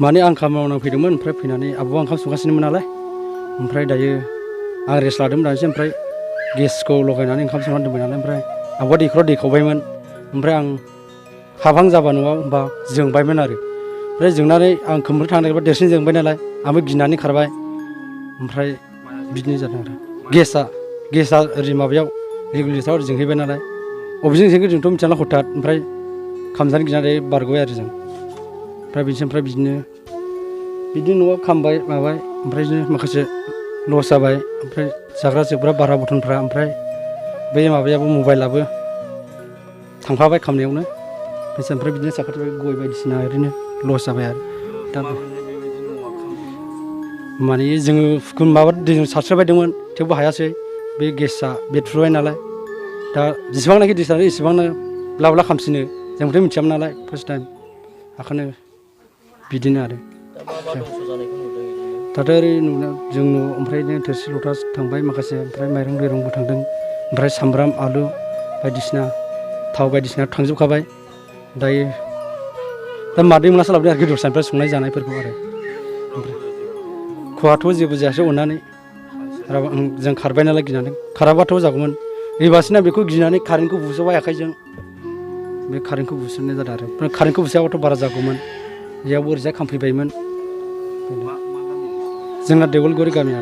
माने आं खामानि मावना फैदोंमोन ओमफ्राय फैनानै आब'आ ओंखाम संगासिनोमोन नालाय ओमफ्राय दायो आं रेस्ट लादोंमोन दानोसै ओमफ्राय गेसखौ लगायनानै ओंखाम संनानै दोनबाय नालाय ओमफ्राय आब'आ दैखराव दै खावबायमोन ओमफ्राय आं हाबहां जाबा न'आव होमबा जोंबायमोन आरो ओमफ्राय जोंनानै आं खोमोर थांनो नागिरबा देरसिन जोंबाय नालाय आंबो गिनानै खारबाय ओमफ्राय बिदिनो जादों आरो गेसआ ओरै माबायाव रेगुलेटराव ओरै जोंहैबाय नालाय बबेजों जोंखो जोंथ' मिथिला हथात ओमफ्राय खामजानो गिनानै बारग'बाय आरो जों ओमफ्राय बिदिनो न'आव खामबाय माबाय ओमफ्राय बिदिनो माखासे लस जाबाय ओमफ्राय जाग्रा जोबग्रा भारा बथनफ्रा ओमफ्राय बै माबायाबो मबाइलाबो थांफाबाय खामनायावनो ओमफ्राय बिदिनो साखाथियाव गय बायदिसिना ओरैनो लस जाबाय आरो दा माने जोङो माबा दैजों सारस्रोबायदोंमोन थेवबो हायासै बे गेसआ बेरफ्रुबाय नालाय दा जेसेबांनाखि दै सारो एसेबांनो ब्ला ब्ला खामसिनो जोंबोथ' मिथियामोन नालाय फार्स्ट टाइम ओंखायनो बिदिनो आरो दाथ' ओरै जोंनाव ओमफ्राय थोरसि लथा थांबाय माखासे ओमफ्राय माइरं दैरंबो थांदों ओमफ्राय सामब्राम आलु बायदिसिना थाव बायदिसिना थांजोबखाबाय दायो दा मादै मोनासो लाबोदों आरो दस्रानिफ्राय संनाय जानायफोरखौ आरो ओमफ्राय खहाथ' जेबो जायासै अननानै जों खारबाय नालाय गिनानै खाराबाथ' जागौमोन एबारसोना बेखौ गिनानै कारेन्टखौ बुसोबाय आखाइजों बे कारेन्टखौ बुसोनाय जादों आरो कारेन्टखौ बुसोआबाथ' बारा जागौमोन जेयावबो ओरैजाय खामफैबायमोन जोंना देवलगुरि गामिया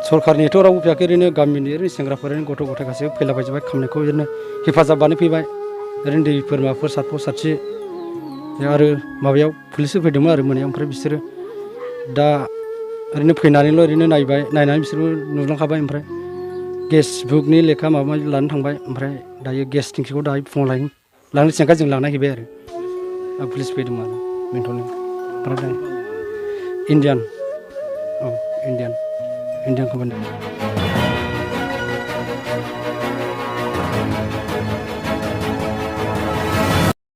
सरकारनिथ' रावबो फैयाखै ओरैनो गामिनि ओरैनो सेंग्राफोर ओरैनो गथ' गथाय गासैबो फैलाबायजोबबाय खामनायखौ ओरैनो हेफाजाबानो फैबाय ओरैनो दैफोर माबाफोर साथि आरो माबायाव पुलिसबो फैदोंमोन आरो मोनायाव ओमफ्राय बिसोरो दा ओरैनो फैनानैल' ओरैनो नायनानै बिसोरबो नुलांखाबाय ओमफ्राय गेसबुकनि लेखा माबा माबि लानो थांबाय ओमफ्राय दायो गेस टेंकिखौ दाहाय फुङाव लांनो थिननायखाय जों लाना हैबाय आरो पुलिस फैदोंमोन आरो बेंटलनि ओमफ्राय इण्डियान कम्पानि